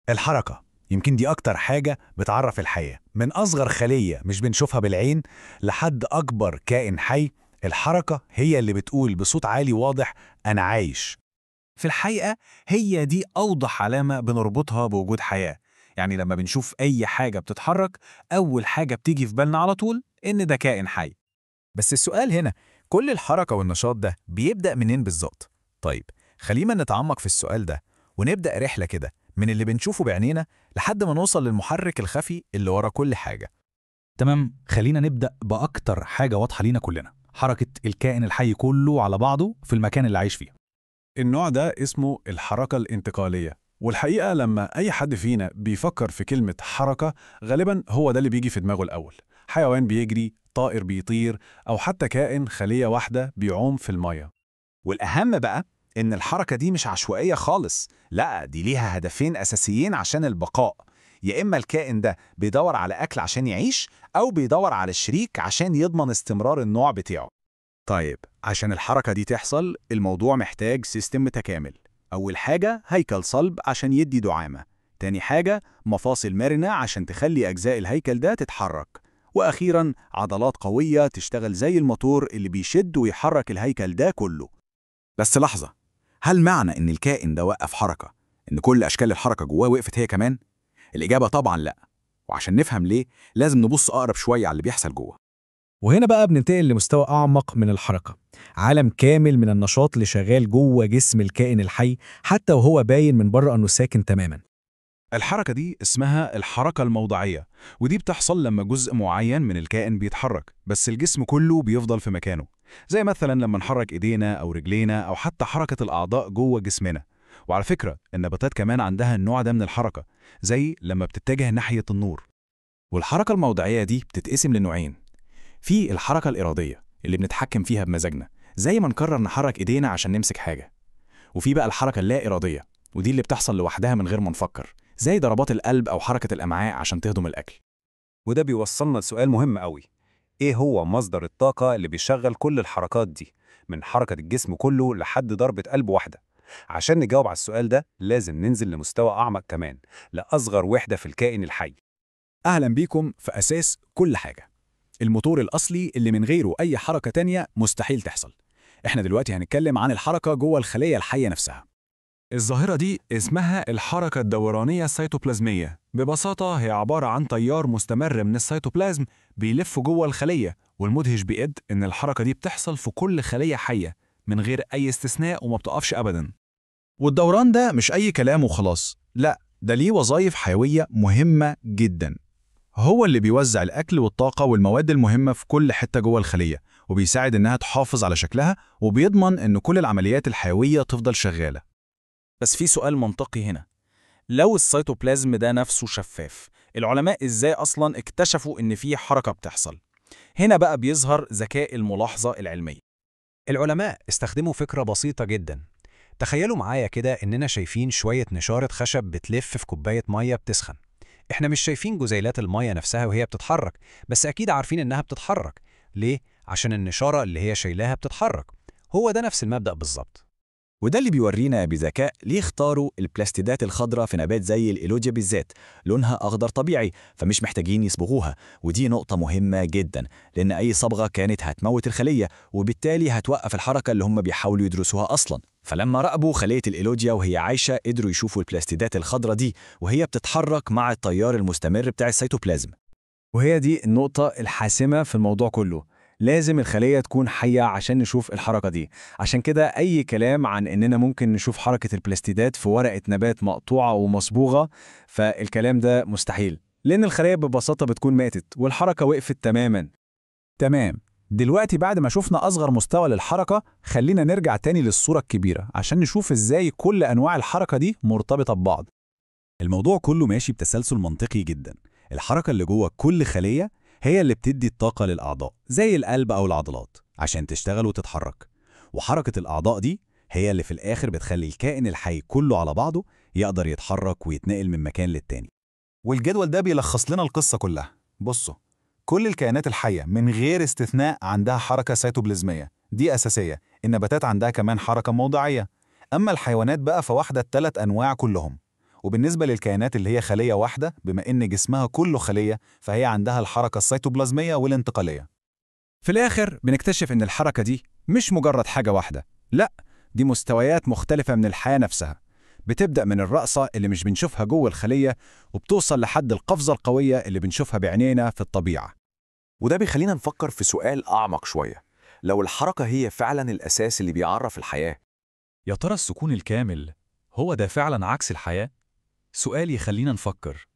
الحركة يمكن دي أكتر حاجة بتعرف الحياة، من أصغر خلية مش بنشوفها بالعين لحد أكبر كائن حي. الحركة هي اللي بتقول بصوت عالي واضح أنا عايش. في الحقيقة هي دي أوضح علامة بنربطها بوجود حياة. يعني لما بنشوف أي حاجة بتتحرك، أول حاجة بتيجي في بالنا على طول إن ده كائن حي. بس السؤال هنا، كل الحركة والنشاط ده بيبدأ منين بالظبط؟ طيب، خلينا نتعمق في السؤال ده ونبدأ رحلة كده من اللي بنشوفه بعينينا لحد ما نوصل للمحرك الخفي اللي ورا كل حاجة. تمام، خلينا نبدأ بأكتر حاجة واضحة لينا كلنا، حركة الكائن الحي كله على بعضه في المكان اللي عايش فيه. النوع ده اسمه الحركة الانتقالية، والحقيقة لما أي حد فينا بيفكر في كلمة حركة غالباً هو ده اللي بيجي في دماغه الأول. حيوان بيجري، طائر بيطير، أو حتى كائن خلية واحدة بيعوم في المية. والأهم بقى إن الحركة دي مش عشوائية خالص، لا دي ليها هدفين أساسيين عشان البقاء. يا إما الكائن ده بيدور على أكل عشان يعيش، أو بيدور على الشريك عشان يضمن استمرار النوع بتاعه. طيب، عشان الحركة دي تحصل الموضوع محتاج سيستم متكامل. أول حاجة هيكل صلب عشان يدي دعامة، تاني حاجة مفاصل مرنة عشان تخلي أجزاء الهيكل ده تتحرك، وأخيراً عضلات قوية تشتغل زي الموتور اللي بيشد ويحرك الهيكل ده كله. بس لحظة، هل معنى إن الكائن ده وقف حركة إن كل أشكال الحركة جواه وقفت هي كمان؟ الإجابة طبعاً لأ، وعشان نفهم ليه لازم نبص أقرب شوية على اللي بيحصل جوه. وهنا بقى بننتقل لمستوى أعمق من الحركة، عالم كامل من النشاط اللي شغال جوه جسم الكائن الحي حتى وهو باين من بره أنه ساكن تماما. الحركة دي اسمها الحركة الموضعية، ودي بتحصل لما جزء معين من الكائن بيتحرك بس الجسم كله بيفضل في مكانه، زي مثلا لما نحرك إيدينا أو رجلينا أو حتى حركة الأعضاء جوه جسمنا. وعلى فكرة النباتات كمان عندها النوع ده من الحركة، زي لما بتتجه ناحية النور. والحركة الموضعية دي بتتقسم لنوعين. في الحركة الإرادية اللي بنتحكم فيها بمزاجنا، زي ما نقرر نحرك إيدينا عشان نمسك حاجة. وفي بقى الحركة اللا إرادية، ودي اللي بتحصل لوحدها من غير ما نفكر، زي ضربات القلب أو حركة الأمعاء عشان تهضم الأكل. وده بيوصلنا لسؤال مهم قوي، إيه هو مصدر الطاقة اللي بيشغل كل الحركات دي، من حركة الجسم كله لحد ضربة قلب واحدة؟ عشان نجاوب على السؤال ده لازم ننزل لمستوى أعمق كمان، لأصغر وحدة في الكائن الحي. أهلا بيكم في أساس كل حاجة، الموتور الأصلي اللي من غيره أي حركة تانية مستحيل تحصل. إحنا دلوقتي هنتكلم عن الحركة جوه الخلية الحية نفسها. الظاهرة دي اسمها الحركة الدورانية السيتوبلازمية. ببساطة هي عبارة عن تيار مستمر من السيتوبلازم بيلف جوه الخلية، والمدهش بجد إن الحركة دي بتحصل في كل خلية حية من غير أي استثناء وما بتقفش أبداً. والدوران ده مش أي كلام وخلاص، لا ده ليه وظائف حيوية مهمة جدا. هو اللي بيوزع الأكل والطاقة والمواد المهمة في كل حتة جوه الخلية، وبيساعد إنها تحافظ على شكلها، وبيضمن إن كل العمليات الحيوية تفضل شغالة. بس في سؤال منطقي هنا، لو السيتوبلازم ده نفسه شفاف، العلماء إزاي أصلاً اكتشفوا إن في حركة بتحصل؟ هنا بقى بيظهر ذكاء الملاحظة العلمية. العلماء استخدموا فكرة بسيطة جدا. تخيلوا معايا كده إننا شايفين شوية نشارة خشب بتلف في كوباية مية بتسخن. إحنا مش شايفين جزيلات المية نفسها وهي بتتحرك، بس أكيد عارفين إنها بتتحرك. ليه؟ عشان النشارة اللي هي شايلاها بتتحرك. هو ده نفس المبدأ بالظبط. وده اللي بيورينا بذكاء ليه اختاروا البلاستيدات الخضراء في نبات زي الإيلوجيا بالذات. لونها أخضر طبيعي، فمش محتاجين يصبغوها، ودي نقطة مهمة جدا، لأن أي صبغة كانت هتموت الخلية وبالتالي هتوقف الحركة اللي هم بيحاولوا يدرسوها أصلا. فلما راقبوا خلية الإيلوجيا وهي عايشة قدروا يشوفوا البلاستيدات الخضراء دي وهي بتتحرك مع التيار المستمر بتاع السيتوبلازم. وهي دي النقطة الحاسمة في الموضوع كله، لازم الخلية تكون حية عشان نشوف الحركة دي. عشان كده أي كلام عن إننا ممكن نشوف حركة البلاستيدات في ورقة نبات مقطوعة ومصبوغة، فالكلام ده مستحيل، لأن الخلية ببساطة بتكون ماتت والحركة وقفت تماما. تمام، دلوقتي بعد ما شفنا أصغر مستوى للحركة، خلينا نرجع تاني للصورة الكبيرة عشان نشوف إزاي كل أنواع الحركة دي مرتبطة ببعض. الموضوع كله ماشي بتسلسل منطقي جدا. الحركة اللي جوه كل خلية هي اللي بتدي الطاقة للأعضاء زي القلب أو العضلات عشان تشتغل وتتحرك، وحركة الأعضاء دي هي اللي في الآخر بتخلي الكائن الحي كله على بعضه يقدر يتحرك ويتنقل من مكان للتاني. والجدول ده بيلخص لنا القصة كلها. بصوا، كل الكائنات الحية من غير استثناء عندها حركة سيتوبلازمية، دي أساسية. النباتات عندها كمان حركة موضعية، أما الحيوانات بقى فواحدة الثلاث أنواع كلهم. وبالنسبة للكائنات اللي هي خلية واحدة، بما إن جسمها كله خلية، فهي عندها الحركة السيتوبلازمية والانتقالية. في الآخر بنكتشف إن الحركة دي مش مجرد حاجة واحدة، لأ، دي مستويات مختلفة من الحياة نفسها. بتبدأ من الرقصة اللي مش بنشوفها جوه الخلية، وبتوصل لحد القفزة القوية اللي بنشوفها بعينينا في الطبيعة. وده بيخلينا نفكر في سؤال أعمق شوية. لو الحركة هي فعلا الأساس اللي بيعرف الحياة، يا ترى السكون الكامل هو ده فعلا عكس الحياة؟ سؤال يخلينا نفكر.